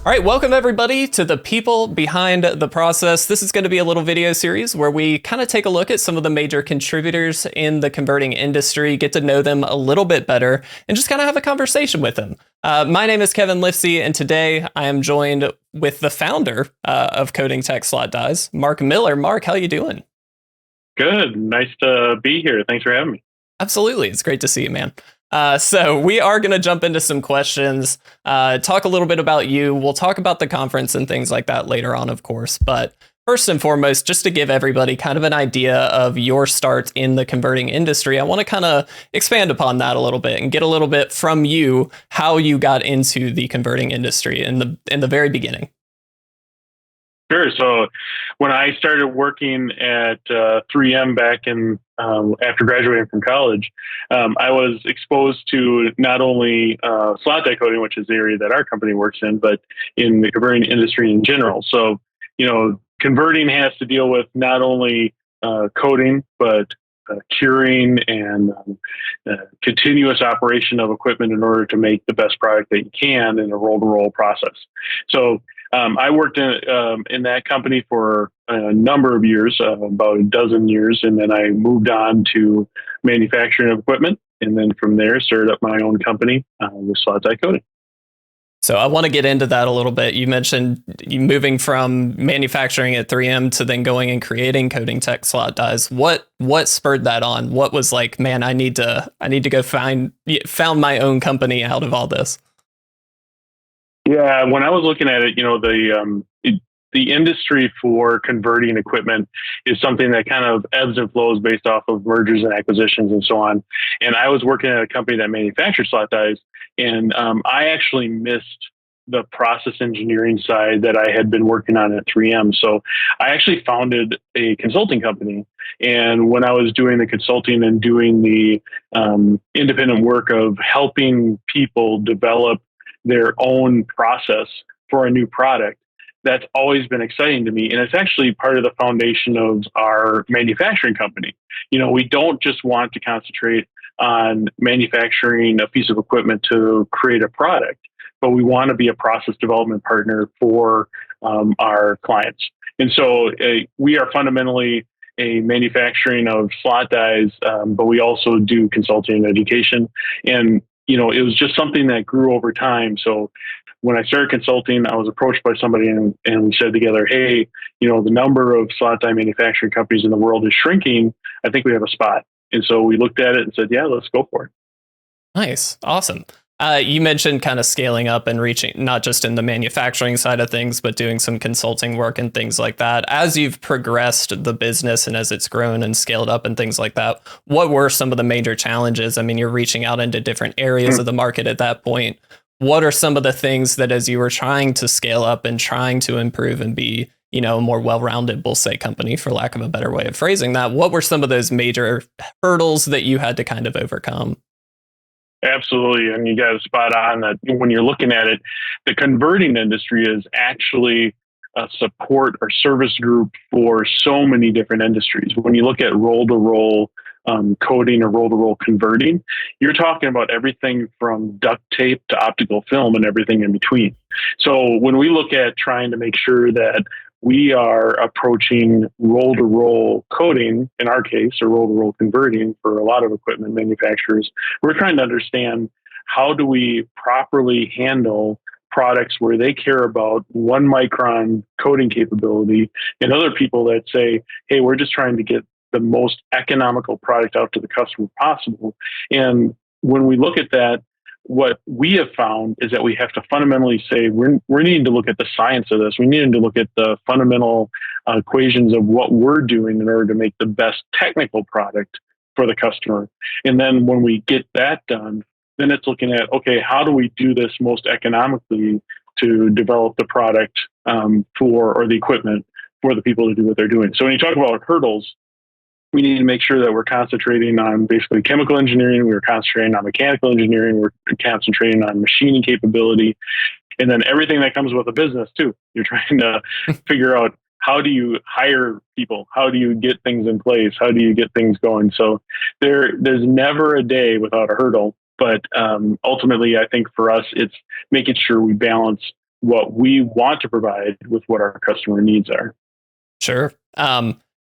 All right, welcome everybody to the people behind the process. This is going to be a little video series where we kind of take a look at some of the major contributors in the converting industry, get to know them a little bit better, and just kind of have a conversation with them. My name is Kevin Lifsey, and today I am joined with the founder of Coding Tech Slot Dies, Mark Miller. Mark, how you doing? Good. Nice to be here. Thanks for having me. Absolutely. It's great to see you, man. So we are going to jump into some questions, talk a little bit about you. We'll talk about the conference and things like that later on, of course. But first and foremost, just to give everybody kind of an idea of your start in the converting industry, I want to kind of expand upon that a little bit and get a little bit from you, how you got into the converting industry in the very beginning. Sure. So when I started working at 3M back in after graduating from college, I was exposed to not only slot die coding, which is the area that our company works in, but in the converting industry in general. So, converting has to deal with not only coding, but curing and continuous operation of equipment in order to make the best product that you can in a roll-to-roll process. So I worked in that company for a number of years, about a dozen years, and then I moved on to manufacturing of equipment, and then from there started up my own company with slot die coding. So I want to get into that a little bit. You mentioned you moving from manufacturing at 3M to then going and creating Coding Tech Slot Dies. What spurred that on? What was like, man, I need to go found my own company out of all this? Yeah, when I was looking at it, the industry for converting equipment is something that kind of ebbs and flows based off of mergers and acquisitions and so on. And I was working at a company that manufactured slot dies, and I actually missed the process engineering side that I had been working on at 3M. So I actually founded a consulting company. And when I was doing the consulting and doing the independent work of helping people develop their own process for a new product, that's always been exciting to me. And it's actually part of the foundation of our manufacturing company. We don't just want to concentrate on manufacturing a piece of equipment to create a product, but we want to be a process development partner for our clients. And so we are fundamentally a manufacturing of slot dies, but we also do consulting and education. And it was just something that grew over time. So when I started consulting, I was approached by somebody and we said together, hey, the number of slot die manufacturing companies in the world is shrinking. I think we have a spot. And so we looked at it and said, yeah, let's go for it. Nice. Awesome. You mentioned kind of scaling up and reaching not just in the manufacturing side of things, but doing some consulting work and things like that. As you've progressed the business and as it's grown and scaled up and things like that, what were some of the major challenges? I mean, you're reaching out into different areas of the market at that point. What are some of the things that as you were trying to scale up and trying to improve and be, a more well-rounded, we'll say, company, for lack of a better way of phrasing that, what were some of those major hurdles that you had to kind of overcome? Absolutely. And you got a spot on that. When you're looking at it, the converting industry is actually a support or service group for so many different industries. When you look at roll-to-roll coding or roll-to-roll converting, you're talking about everything from duct tape to optical film and everything in between. So when we look at trying to make sure that we are approaching roll-to-roll coding, in our case, or roll-to-roll converting for a lot of equipment manufacturers, we're trying to understand how do we properly handle products where they care about 1 micron coding capability and other people that say, hey, we're just trying to get the most economical product out to the customer possible. And when we look at that, what we have found is that we have to fundamentally say we're needing to look at the science of this. We need to look at the fundamental equations of what we're doing in order to make the best technical product for the customer. And then when we get that done, then it's looking at, okay, how do we do this most economically to develop the product or the equipment for the people to do what they're doing. So when you talk about hurdles, we need to make sure that we're concentrating on basically chemical engineering, we're concentrating on mechanical engineering, we're concentrating on machining capability, and then everything that comes with a business too. You're trying to figure out how do you hire people? How do you get things in place? How do you get things going? So there's never a day without a hurdle. But ultimately, I think for us, it's making sure we balance what we want to provide with what our customer needs are. Sure.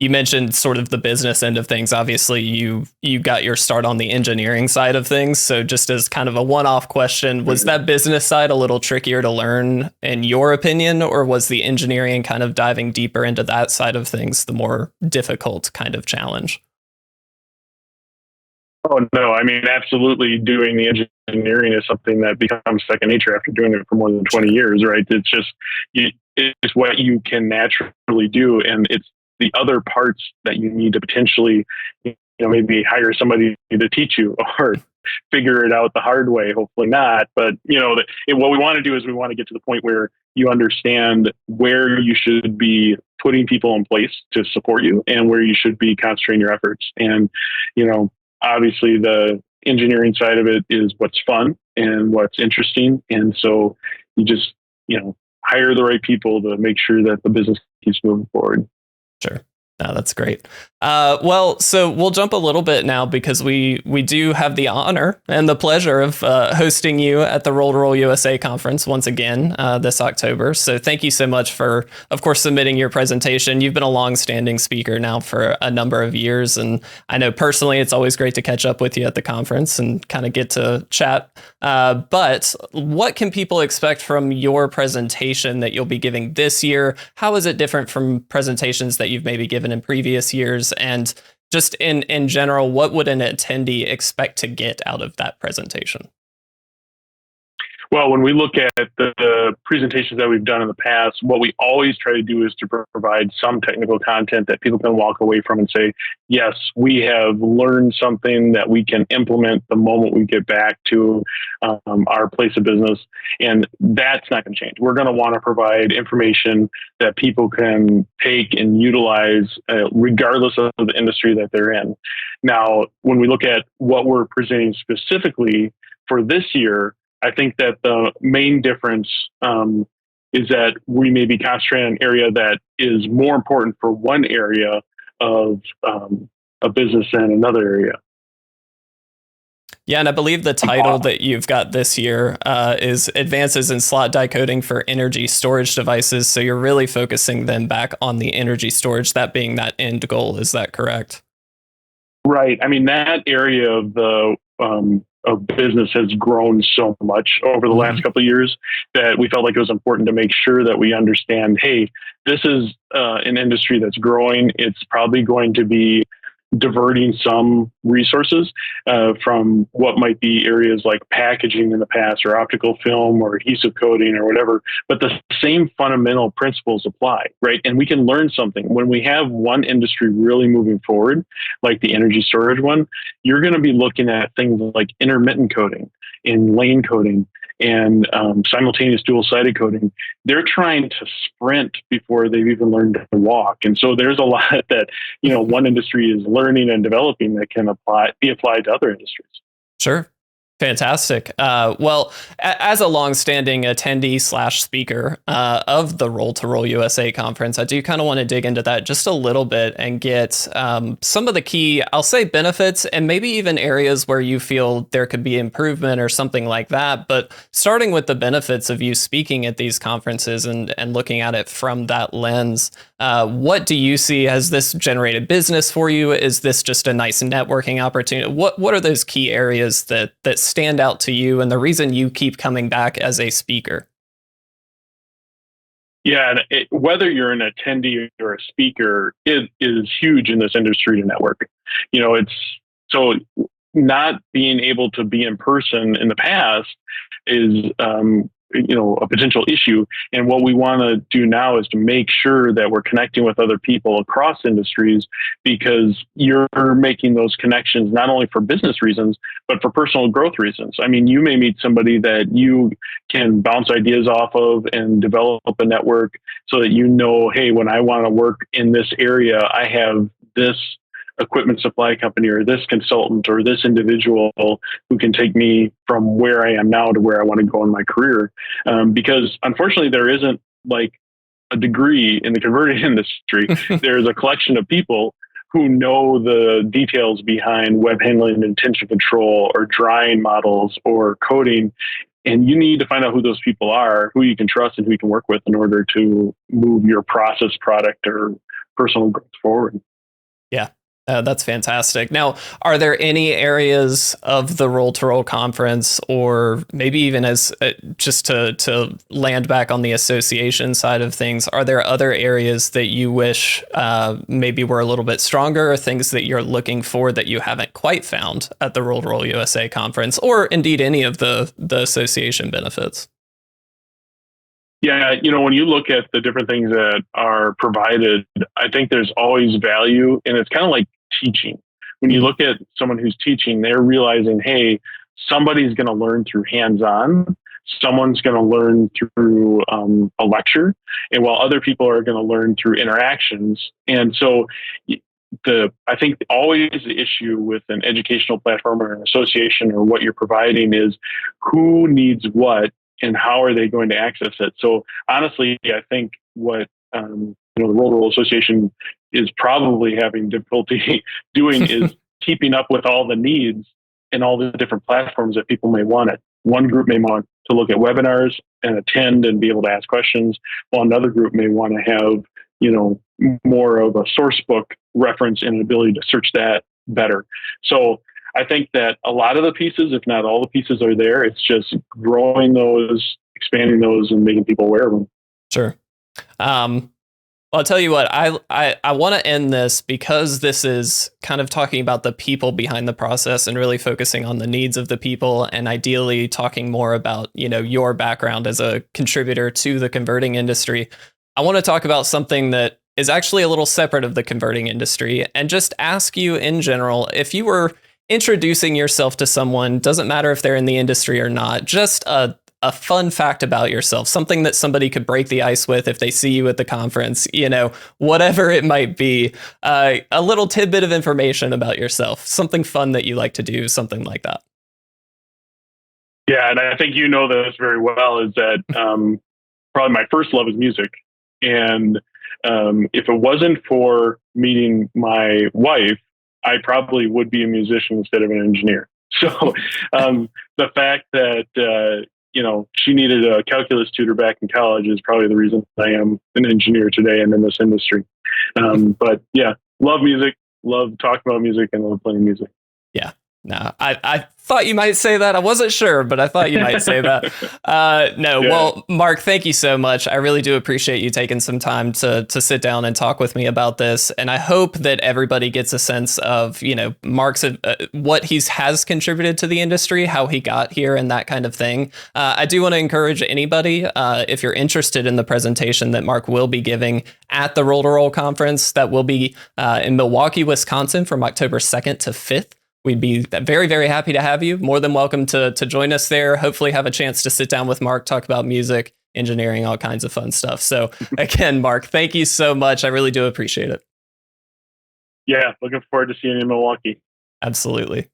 You mentioned sort of the business end of things. Obviously, you got your start on the engineering side of things. So just as kind of a one-off question, was that business side a little trickier to learn in your opinion, or was the engineering kind of diving deeper into that side of things the more difficult kind of challenge? Oh, no. I mean, absolutely doing the engineering is something that becomes second nature after doing it for more than 20 years, right? It's just, it's what you can naturally do. And it's the other parts that you need to potentially, maybe hire somebody to teach you or figure it out the hard way. Hopefully not. But, what we want to do is we want to get to the point where you understand where you should be putting people in place to support you and where you should be concentrating your efforts. And, obviously the engineering side of it is what's fun and what's interesting. And so you just, hire the right people to make sure that the business keeps moving forward. Sure. No, that's great. Well, so we'll jump a little bit now because we do have the honor and the pleasure of hosting you at the R2R USA Conference once again this October. So thank you so much for, of course, submitting your presentation. You've been a long-standing speaker now for a number of years, and I know personally it's always great to catch up with you at the conference and kind of get to chat. But what can people expect from your presentation that you'll be giving this year? How is it different from presentations that you've maybe given in previous years? And just in general, what would an attendee expect to get out of that presentation? Well, when we look at the presentations that we've done in the past, what we always try to do is to provide some technical content that people can walk away from and say, yes, we have learned something that we can implement the moment we get back to our place of business. And that's not going to change. We're going to want to provide information that people can take and utilize regardless of the industry that they're in. Now, when we look at what we're presenting specifically for this year, I think that the main difference is that we may be concentrating on an area that is more important for one area of a business than another area. Yeah, and I believe the title that you've got this year is Advances in Slot Die Coding for Energy Storage Devices. So you're really focusing then back on the energy storage, that being that end goal. Is that correct? Right. I mean, that area of the of business has grown so much over the last couple of years that we felt like it was important to make sure that we understand, hey, this is an industry that's growing. It's probably going to be diverting some resources from what might be areas like packaging in the past or optical film or adhesive coating or whatever, but the same fundamental principles apply, right? And we can learn something. When we have one industry really moving forward, like the energy storage one, you're going to be looking at things like intermittent coating and lane coating and simultaneous dual-sided coating. They're trying to sprint before they've even learned to walk. And so there's a lot that, one industry is learning and developing that can be applied to other industries. Sure. Fantastic. Well, as a longstanding attendee / speaker of the R2R USA Conference, I do kind of want to dig into that just a little bit and get some of the key, I'll say, benefits and maybe even areas where you feel there could be improvement or something like that. But starting with the benefits of you speaking at these conferences and looking at it from that lens, what do you see? Has this generated business for you? Is this just a nice networking opportunity? What are those key areas that stand out to you and the reason you keep coming back as a speaker? Yeah, and whether you're an attendee or a speaker, it is huge in this industry to network. It's so not being able to be in person in the past is a potential issue. And what we want to do now is to make sure that we're connecting with other people across industries, because you're making those connections not only for business reasons, but for personal growth reasons. I mean, you may meet somebody that you can bounce ideas off of and develop a network so that, hey, when I want to work in this area, I have this equipment supply company or this consultant or this individual who can take me from where I am now to where I want to go in my career. Because unfortunately, there isn't like a degree in the converting industry. There's a collection of people who know the details behind web handling and intention control or drying models or coding. And you need to find out who those people are, who you can trust and who you can work with in order to move your process, product, or personal growth forward. Yeah. That's fantastic. Now, are there any areas of the Roll to Roll conference, or maybe even as just to land back on the association side of things, are there other areas that you wish maybe were a little bit stronger, or things that you're looking for that you haven't quite found at the Roll to Roll USA conference, or indeed any of the association benefits? Yeah, when you look at the different things that are provided, I think there's always value, and it's kind of like teaching. When you look at someone who's teaching, they're realizing, hey, somebody's going to learn through hands-on, someone's going to learn through a lecture, and while other people are going to learn through interactions. And so I think always the issue with an educational platform or an association or what you're providing is who needs what and how are they going to access it. So honestly, I think what the Roll to Roll Association is probably having difficulty doing is keeping up with all the needs and all the different platforms that people may want it. One group may want to look at webinars and attend and be able to ask questions, while another group may want to have more of a source book reference and an ability to search that better. So I think that a lot of the pieces, if not all the pieces, are there. It's just growing those, expanding those, and making people aware of them. Sure. Well, I'll tell you what, I want to end this because this is kind of talking about the people behind the process and really focusing on the needs of the people, and ideally talking more about, your background as a contributor to the converting industry. I want to talk about something that is actually a little separate of the converting industry, and just ask you in general, if you were introducing yourself to someone, doesn't matter if they're in the industry or not, just a fun fact about yourself, something that somebody could break the ice with if they see you at the conference, whatever it might be, a little tidbit of information about yourself, something fun that you like to do, something like that. Yeah, and I think this very well, is that probably my first love is music. And if it wasn't for meeting my wife, I probably would be a musician instead of an engineer. So the fact that, she needed a calculus tutor back in college is probably the reason I am an engineer today and in this industry. But yeah, love music, love talking about music, and love playing music. Yeah. No, I thought you might say that. I wasn't sure, but I thought you might say that. No, yeah. Well, Mark, thank you so much. I really do appreciate you taking some time to sit down and talk with me about this. And I hope that everybody gets a sense of, Mark's what he has contributed to the industry, how he got here, and that kind of thing. I do want to encourage anybody, if you're interested in the presentation that Mark will be giving at the Roll to Roll conference, that will be in Milwaukee, Wisconsin from October 2nd to 5th. We'd be very, very happy to have you. More than welcome to join us there. Hopefully have a chance to sit down with Mark, talk about music, engineering, all kinds of fun stuff. So again, Mark, thank you so much. I really do appreciate it. Yeah, looking forward to seeing you in Milwaukee. Absolutely.